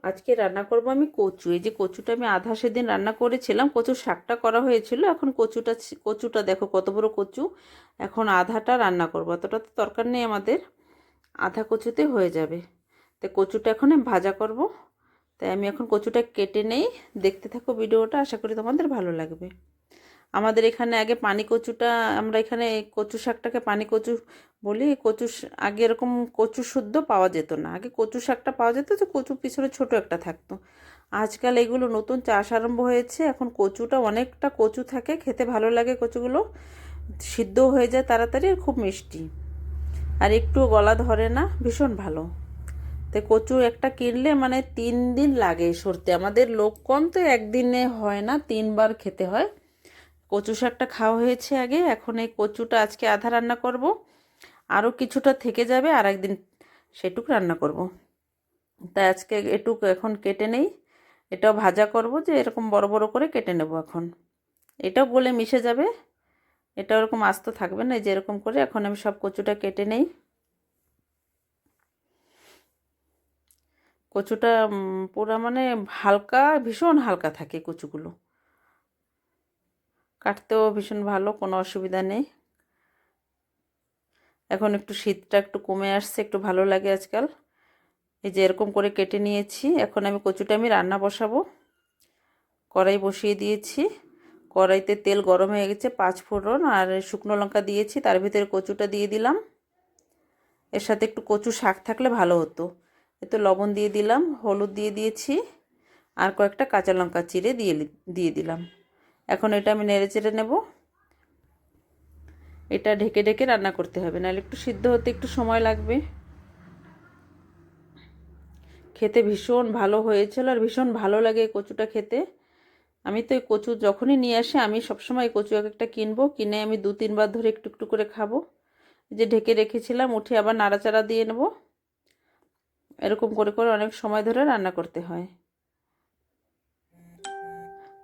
আজকে রান্না করব আমি কচু। এই যে কচুটা আমি আধা সেদিন রান্না করেছিলাম, কচুর শাকটা করা হয়েছিল। এখন কচুটা দেখো কত বড় কচু। এখন আধাটা রান্না করব, অতটা তো দরকার নেই আমাদের, আধা কচুতে হয়ে যাবে। তো কচুটা এখন আমি ভাজা করব। তাই আমি এখন কচুটা কেটে নেই। দেখতে থাকো ভিডিওটা, আশা করি তোমাদের ভালো লাগবে। আমাদের এখানে আগে পানি কচুটা, আমরা এখানে কচু শাকটাকে পানি কচু বলি। আগে এরকম কচু শুদ্ধ পাওয়া যেত না। আগে কচু শাকটা পাওয়া যেত, যে কচু পিছনে ছোট একটা থাকতো। আজকাল এগুলো নতুন চাষ আরম্ভ হয়েছে। এখন কচুটা অনেকটা কচু থাকে, খেতে ভালো লাগে। কচুগুলো সিদ্ধও হয়ে যায় তাড়াতাড়ি, আর খুব মিষ্টি, আর একটু গলা ধরে না, ভীষণ ভালো। তো কচু একটা কিনলে মানে 3 দিন লাগে সরতে। আমাদের লোক কম, তো একদিনে হয় না, 3বার খেতে হয়। কচু শাকটা খাওয়া হয়েছে আগে। এখন এই কচুটা আজকে আধা রান্না করব, আরও কিছুটা থেকে যাবে, আর একদিন সেটুক রান্না করব। তাই আজকে এটুক এখন কেটে নেই। এটাও ভাজা করব, যে এরকম বড় বড় করে কেটে নেব এখন। এটাও গলে মিশে যাবে, এটা ওরকম আস্ত থাকবে না। যে এরকম করে এখন আমি সব কচুটা কেটে নেই। কচুটা পুরা মানে হালকা, ভীষণ হালকা থাকে কচুগুলো, কাটতেও ভীষণ ভালো, কোনো অসুবিধা নেই। এখন একটু শীতটা একটু কমে আসছে, একটু ভালো লাগে আজকাল। এই যে এরকম করে কেটে নিয়েছি। এখন কচুটা আমি রান্না বসাবো। কড়াই বসিয়ে দিয়েছি। কড়াইতে তেল গরম হয়ে গেছে, 5 ফোড়ন আর শুকনো লঙ্কা দিয়েছি, তার ভিতরে কচুটা দিয়ে দিলাম। এর সাথে একটু কচু শাক থাকলে ভালো হতো। এতে লবণ দিয়ে দিলাম, হলুদ দিয়ে দিয়েছি, আর কয়েকটা কাঁচা লঙ্কা চিড়ে দিয়ে দিলাম। এখন এটা আমি নেড়ে চেড়ে নেব। এটা ঢেকে ঢেকে রান্না করতে হবে, নাহলে একটু সিদ্ধ হতে একটু সময় লাগবে। খেতে ভীষণ ভালো হয়েছিল, আর ভীষণ ভালো লাগে কচুটা খেতে। আমি তো এই কচু যখনই নিয়ে আসি, আমি সবসময় কচু একটা কিনবো, কিনে আমি 2-3বার ধরে একটু একটু করে খাবো। যে ঢেকে রেখেছিলাম, উঠে আবার নাড়াচাড়া দিয়ে নেব। এরকম করে করে অনেক সময় ধরে রান্না করতে হয়।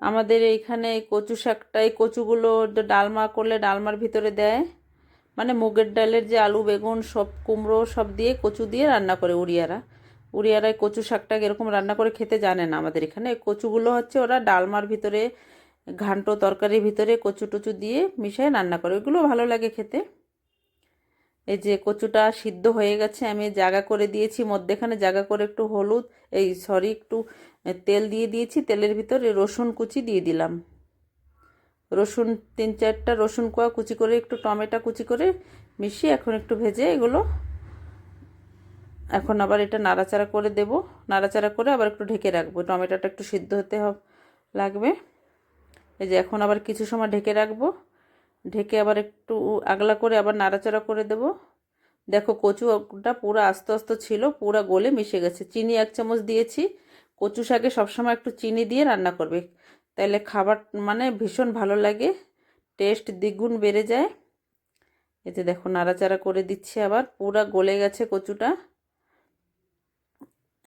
আমাদের এইখানে এই কচু শাকটা, এই কচুগুলো ডালমা করলে ডালমার ভিতরে দেয়। মানে মুগের ডালের যে আলু বেগুন সব, কুমড়ো সব দিয়ে কচু দিয়ে রান্না করে উড়িয়ারা এই কচু শাকটাকে এরকম রান্না করে খেতে জানে না। আমাদের এখানে এই কচুগুলো হচ্ছে ওরা ডালমার ভিতরে, ঘান্ট তরকারির ভিতরে কচু টচু দিয়ে মিশিয়ে রান্না করে, ওইগুলো ভালো লাগে খেতে। এই যে কচুটা সিদ্ধ হয়ে গেছে, আমি জায়গা করে দিয়েছি মধ্যেখানে, জায়গা করে একটু হলুদ, একটু তেল দিয়ে দিয়েছি। তেলের ভিতরে রসুন কুচি দিয়ে দিলাম। রসুন 3-4টা রসুন কোয়া কুচি করে, একটু টমেটো কুচি করে মিশিয়ে এখন একটু ভেজে এগুলো। এখন আবার এটা নাড়াচাড়া করে দেব। নাড়াচাড়া করে আবার একটু ঢেকে রাখবো, টমেটোটা একটু সিদ্ধ হতে লাগবে। এই যে এখন আবার কিছু সময় ঢেকে রাখবো। ঢেকে আবার একটু আগলা করে আবার নাড়াচাড়া করে দেব। দেখো কচুটা পুরো আস্তে আস্তে ছিল, পুরো গলে মিশে গেছে। চিনি 1 চামচ দিয়েছি। কচু শাকে সবসময় একটু চিনি দিয়ে রান্না করবে, তাহলে খাবার মানে ভীষণ ভালো লাগে, টেস্ট দ্বিগুণ বেড়ে যায়। এতে দেখো নাড়াচাড়া করে দিচ্ছি, আবার পুরো গলে গেছে কচুটা।